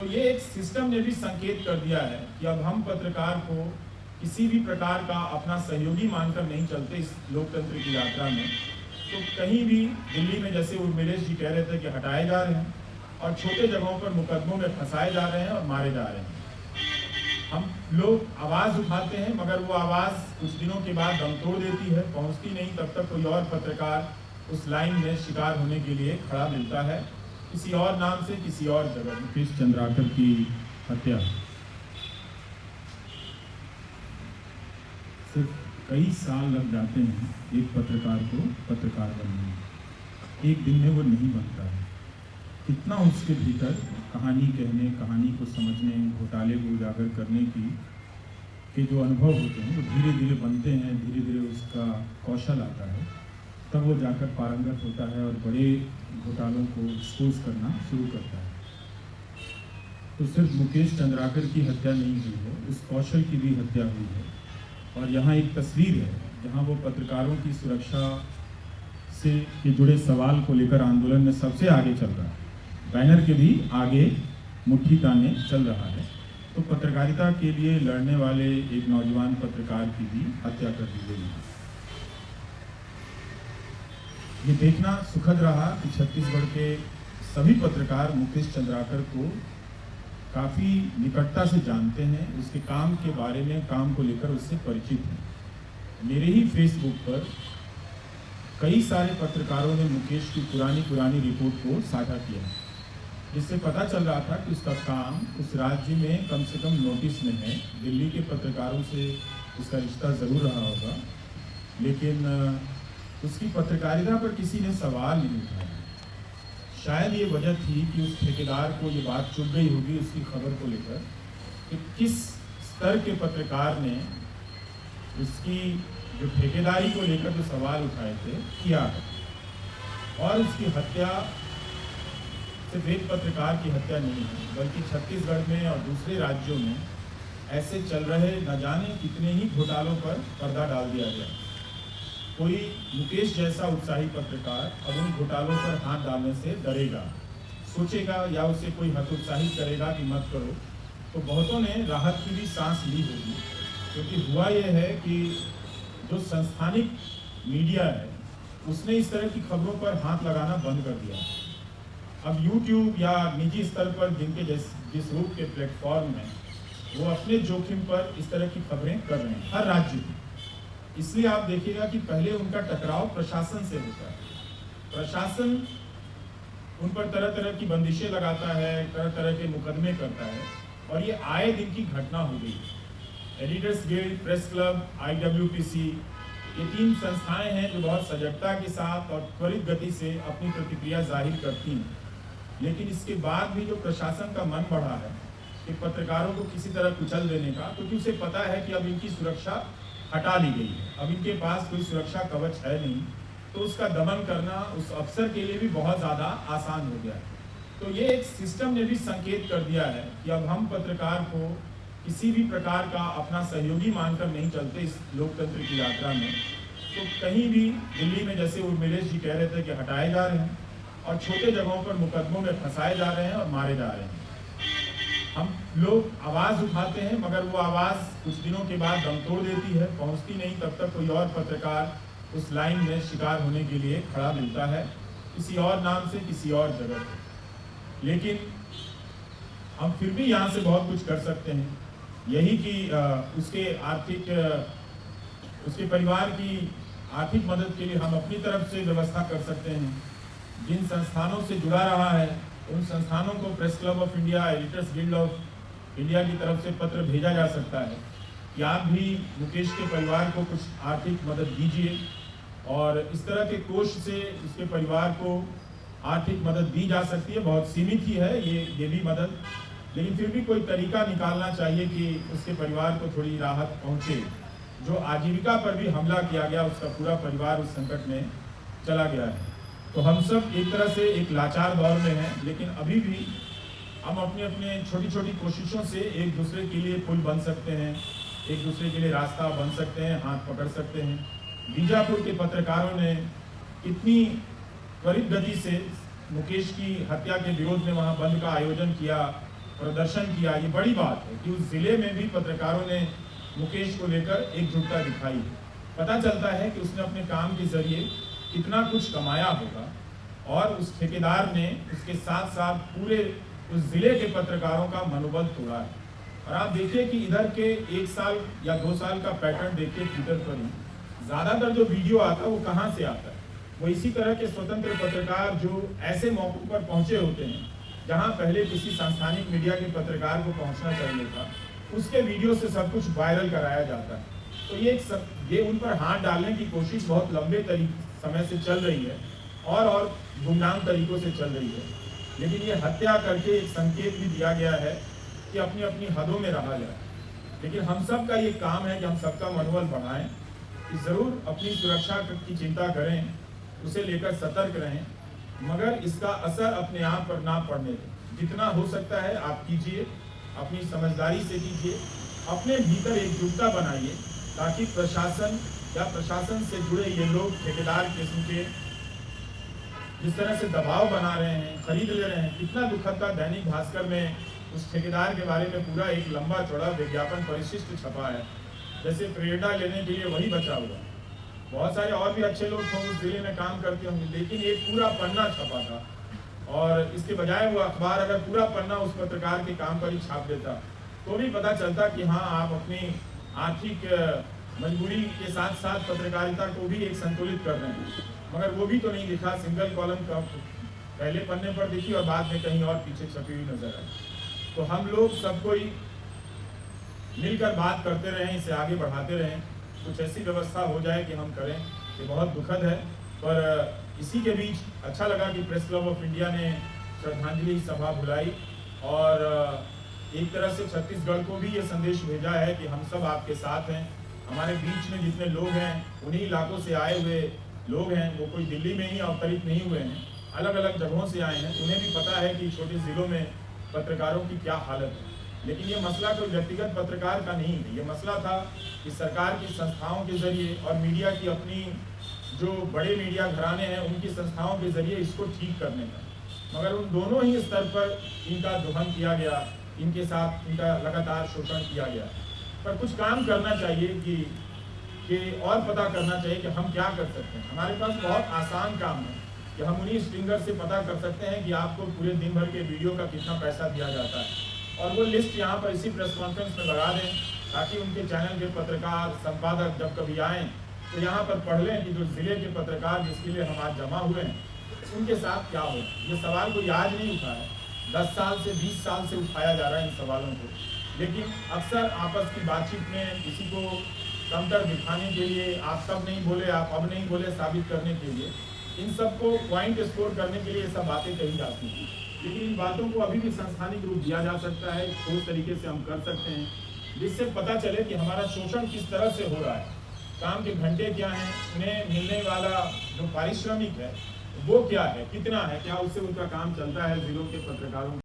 तो ये एक सिस्टम ने भी संकेत कर दिया है कि अब हम पत्रकार को किसी भी प्रकार का अपना सहयोगी मानकर नहीं चलते इस लोकतंत्र की यात्रा में। तो कहीं भी दिल्ली में जैसे उर्मिलेश जी कह रहे थे कि हटाए जा रहे हैं और छोटे जगहों पर मुकदमों में फंसाए जा रहे हैं और मारे जा रहे हैं। हम लोग आवाज़ उठाते हैं मगर वो आवाज़ कुछ दिनों के बाद दम तोड़ देती है, पहुंचती नहीं। तब तक कोई और पत्रकार उस लाइन में शिकार होने के लिए खड़ा मिलता है किसी और नाम से, किसी और जगह। मुकेश चंद्राकर की हत्या सिर्फ कई साल लग जाते हैं एक पत्रकार को पत्रकार बनने में। एक दिन में वो नहीं बनता है। कितना उसके भीतर कहानी कहने, कहानी को समझने, घोटाले को उजागर करने के जो अनुभव होते हैं वो धीरे धीरे बनते हैं, धीरे धीरे उसका कौशल आता है, तब वो जाकर पारंगत होता है और बड़े घोटालों को एक्सपोज करना शुरू करता है। तो सिर्फ मुकेश चंद्राकर की हत्या नहीं हुई है, उस कौशल की भी हत्या हुई है। और यहाँ एक तस्वीर है जहाँ वो पत्रकारों की सुरक्षा से के जुड़े सवाल को लेकर आंदोलन में सबसे आगे चल रहा है, बैनर के भी आगे मुट्ठी ताने चल रहा है। तो पत्रकारिता के लिए लड़ने वाले एक नौजवान पत्रकार की भी हत्या कर दी गई है। ये देखना सुखद रहा कि छत्तीसगढ़ के सभी पत्रकार मुकेश चंद्राकर को काफ़ी निकटता से जानते हैं, उसके काम के बारे में, काम को लेकर उससे परिचित हैं। मेरे ही फेसबुक पर कई सारे पत्रकारों ने मुकेश की पुरानी रिपोर्ट को साझा किया, जिससे पता चल रहा था कि उसका काम उस राज्य में कम से कम नोटिस में है। दिल्ली के पत्रकारों से उसका रिश्ता ज़रूर रहा होगा, लेकिन उसकी पत्रकारिता पर किसी ने सवाल नहीं उठाया। शायद ये वजह थी कि उस ठेकेदार को ये बात चुभ गई होगी उसकी खबर को लेकर कि किस स्तर के पत्रकार ने उसकी जो ठेकेदारी को लेकर जो सवाल उठाए थे किया है। और उसकी हत्या सिर्फ एक पत्रकार की हत्या नहीं है, बल्कि छत्तीसगढ़ में और दूसरे राज्यों में ऐसे चल रहे न जाने कितने ही घोटालों पर पर्दा डाल दिया गया। कोई मुकेश जैसा उत्साही पत्रकार अब उन घोटालों पर हाथ डालने से डरेगा, सोचेगा या उसे कोई हतोत्साहित करेगा कि मत करो, तो बहुतों ने राहत की भी सांस ली होगी। क्योंकि हुआ यह है कि जो संस्थानिक मीडिया है उसने इस तरह की खबरों पर हाथ लगाना बंद कर दिया। अब YouTube या निजी स्तर पर जिनके जिस रूप के प्लेटफॉर्म में वो अपने जोखिम पर इस तरह की खबरें कर रहे हैं हर राज्य की। इसलिए आप देखिएगा कि पहले उनका टकराव प्रशासन से होता है। प्रशासन उन पर तरह तरह की बंदिशें लगाता है, तरह तरह के मुकदमे करता है, और ये आए दिन की घटना हो गई। Editors guild, press club, IWPC, ये 3 संस्थाएं हैं जो बहुत सजगता के साथ और त्वरित गति से अपनी प्रतिक्रिया जाहिर करती हैं। लेकिन इसके बाद भी जो प्रशासन का मन बढ़ा है कि पत्रकारों को किसी तरह कुचल देने का, क्योंकि उसे पता है कि अब इनकी सुरक्षा हटा ली गई है, अब इनके पास कोई सुरक्षा कवच है नहीं, तो उसका दमन करना उस अफसर के लिए भी बहुत ज़्यादा आसान हो गया है। तो ये एक सिस्टम ने भी संकेत कर दिया है कि अब हम पत्रकार को किसी भी प्रकार का अपना सहयोगी मानकर नहीं चलते इस लोकतंत्र की यात्रा में। तो कहीं भी दिल्ली में जैसे उर्मिलेश जी कह रहे थे कि हटाए जा रहे हैं और छोटे जगहों पर मुकदमों में फंसाए जा रहे हैं और मारे जा रहे हैं। हम लोग आवाज़ उठाते हैं मगर वो आवाज़ कुछ दिनों के बाद दम तोड़ देती है, पहुंचती नहीं। तब तक कोई और पत्रकार उस लाइन में शिकार होने के लिए खड़ा मिलता है किसी और नाम से, किसी और जगह पर। लेकिन हम फिर भी यहाँ से बहुत कुछ कर सकते हैं, यही कि उसके परिवार की आर्थिक मदद के लिए हम अपनी तरफ से व्यवस्था कर सकते हैं। जिन संस्थानों से जुड़ा रहा है उन संस्थानों को press club of India, editors guild of India की तरफ से पत्र भेजा जा सकता है कि आप भी मुकेश के परिवार को कुछ आर्थिक मदद दीजिए। और इस तरह के कोष से उसके परिवार को आर्थिक मदद दी जा सकती है। बहुत सीमित ही है ये भी मदद, लेकिन फिर भी कोई तरीका निकालना चाहिए कि उसके परिवार को थोड़ी राहत पहुँचे। जो आजीविका पर भी हमला किया गया, उसका पूरा परिवार उस संकट में चला गया है। तो हम सब एक तरह से एक लाचार दौर में हैं, लेकिन अभी भी हम अपने अपने छोटी छोटी कोशिशों से एक दूसरे के लिए पुल बन सकते हैं, एक दूसरे के लिए रास्ता बन सकते हैं, हाथ पकड़ सकते हैं। बीजापुर के पत्रकारों ने कितनी त्वरित गति से मुकेश की हत्या के विरोध में वहाँ बंद का आयोजन किया, प्रदर्शन किया। ये बड़ी बात है कि उस जिले में भी पत्रकारों ने मुकेश को लेकर एकजुटता दिखाई है। पता चलता है कि उसने अपने काम के जरिए कितना कुछ कमाया होगा और उस ठेकेदार ने उसके साथ साथ पूरे उस जिले के पत्रकारों का मनोबल तोड़ा है। और आप देखिए कि इधर के 1 साल या 2 साल का पैटर्न देखिए ट्विटर पर ही ज़्यादातर जो वीडियो आता है वो कहाँ से आता है, वो इसी तरह के स्वतंत्र पत्रकार जो ऐसे मौकों पर पहुंचे होते हैं जहां पहले किसी संस्थानिक मीडिया के पत्रकार को पहुंचना चाहिए था, उसके वीडियो से सब कुछ वायरल कराया जाता है। तो ये उन पर हाथ डालने की कोशिश बहुत लंबे समय से चल रही है और गुमनाम तरीकों से चल रही है। लेकिन ये हत्या करके एक संकेत भी दिया गया है कि अपनी अपनी हदों में रहा जाए। लेकिन हम सब का ये काम है कि हम सबका मनोबल बढ़ाएं, कि ज़रूर अपनी सुरक्षा की चिंता करें, उसे लेकर सतर्क रहें, मगर इसका असर अपने आप पर ना पड़ने दें। जितना हो सकता है आप कीजिए, अपनी समझदारी से कीजिए, अपने भीतर एकजुटता बनाइए, ताकि प्रशासन या प्रशासन से जुड़े ये लोग ठेकेदार किस्म के जिस तरह से दबाव बना रहे हैं, खरीद ले रहे हैं। कितना दुखद था, दैनिक भास्कर में उस ठेकेदार के बारे में पूरा एक लंबा चौड़ा विज्ञापन परिशिष्ट छपा है, जैसे प्रेरणा लेने के लिए वही बचा हुआ। बहुत सारे और भी अच्छे लोग थे उस जिले में काम करते होंगे, लेकिन एक पूरा पन्ना छपा था। और इसके बजाय वो अखबार अगर पूरा पन्ना उस पत्रकार के काम पर ही छाप देता तो भी पता चलता कि हाँ, आप अपनी आर्थिक मजबूरी के साथ साथ पत्रकारिता को भी एक संतुलित कर रहे हैं। मगर वो भी तो नहीं लिखा, सिंगल कॉलम का पहले पन्ने पर दिखी और बाद में कहीं और पीछे छपी हुई नजर आई। तो हम लोग सबको ही मिलकर बात करते रहें, इसे आगे बढ़ाते रहें, कुछ ऐसी व्यवस्था हो जाए कि हम करें। ये बहुत दुखद है, पर इसी के बीच अच्छा लगा कि प्रेस क्लब ऑफ इंडिया ने श्रद्धांजलि सभा बुलाई और एक तरह से छत्तीसगढ़ को भी ये संदेश भेजा है कि हम सब आपके साथ हैं। हमारे बीच में जितने लोग हैं, उन्हीं इलाकों से आए हुए लोग हैं, वो कोई दिल्ली में ही अवतरित नहीं हुए हैं, अलग अलग जगहों से आए हैं। उन्हें भी पता है कि छोटे ज़िलों में पत्रकारों की क्या हालत है। लेकिन ये मसला कोई व्यक्तिगत पत्रकार का नहीं है, ये मसला था कि सरकार की संस्थाओं के जरिए और मीडिया की अपनी जो बड़े मीडिया घराने हैं उनकी संस्थाओं के जरिए इसको ठीक करने का। मगर उन दोनों ही स्तर पर इनका दोहन किया गया, इनके साथ इनका लगातार शोषण किया गया। पर कुछ काम करना चाहिए कि और पता करना चाहिए कि हम क्या कर सकते हैं। हमारे पास बहुत आसान काम है कि हम उन्हीं स्ट्रिंगर से पता कर सकते हैं कि आपको पूरे दिन भर के वीडियो का कितना पैसा दिया जाता है, और वो लिस्ट यहाँ पर इसी प्रेस कॉन्फ्रेंस में लगा दें, ताकि उनके चैनल के पत्रकार संपादक जब कभी आएँ तो यहाँ पर पढ़ लें कि जो ज़िले के पत्रकार जिसके लिए हम आज जमा हुए हैं उनके साथ क्या हो। ये सवाल कोई आज नहीं उठा है, 10 साल से 20 साल से उठाया जा रहा है इन सवालों को। लेकिन अक्सर आपस की बातचीत में किसी को कमतर दिखाने के लिए, आप सब नहीं बोले, आप अब नहीं बोले साबित करने के लिए, इन सबको पॉइंट स्कोर करने के लिए ये सब बातें कही जाती हैं। लेकिन इन बातों को अभी भी संस्थानिक रूप दिया जा सकता है, ठोस तरीके से हम कर सकते हैं, जिससे पता चले कि हमारा शोषण किस तरह से हो रहा है, काम के घंटे क्या हैं, उन्हें मिलने वाला जो पारिश्रमिक है वो क्या है, कितना है, क्या उससे उनका काम चलता है जिलों के पत्रकारों